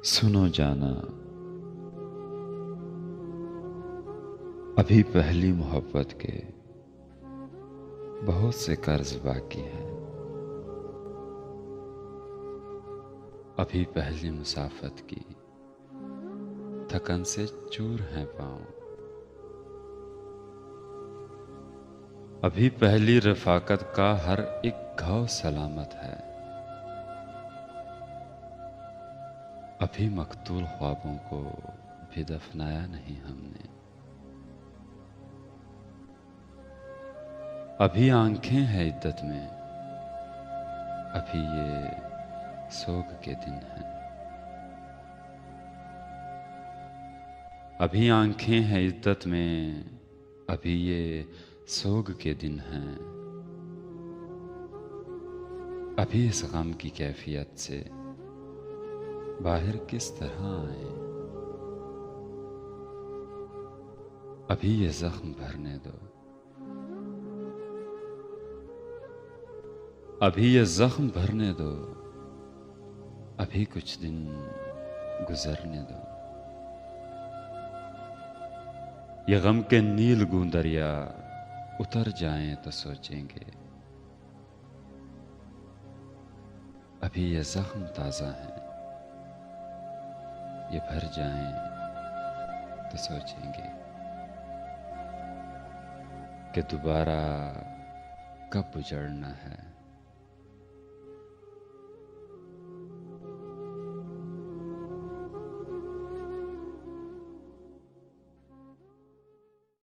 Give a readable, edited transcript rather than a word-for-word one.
सुनो जाना, अभी पहली मोहब्बत के बहुत से कर्ज बाकी हैं। अभी पहली मुसाफत की थकन से चूर हैं पाँव। अभी पहली रफाकत का हर एक घाव सलामत है। अभी मकतूल ख्वाबों को भी दफनाया नहीं हमने। अभी आंखें हैं इद्दत में, अभी ये सोग के दिन हैं। अभी आंखें हैं इद्दत में, अभी ये सोग के दिन हैं। अभी इस गम की कैफियत से बाहर किस तरह आए। अभी ये जख्म भरने दो, अभी ये जख्म भरने दो, अभी कुछ दिन गुजरने दो। ये गम के नील गूंदरिया उतर जाएं तो सोचेंगे। अभी ये जख्म ताजा है, ये भर जाएं तो सोचेंगे कि दोबारा कब उजड़ना है।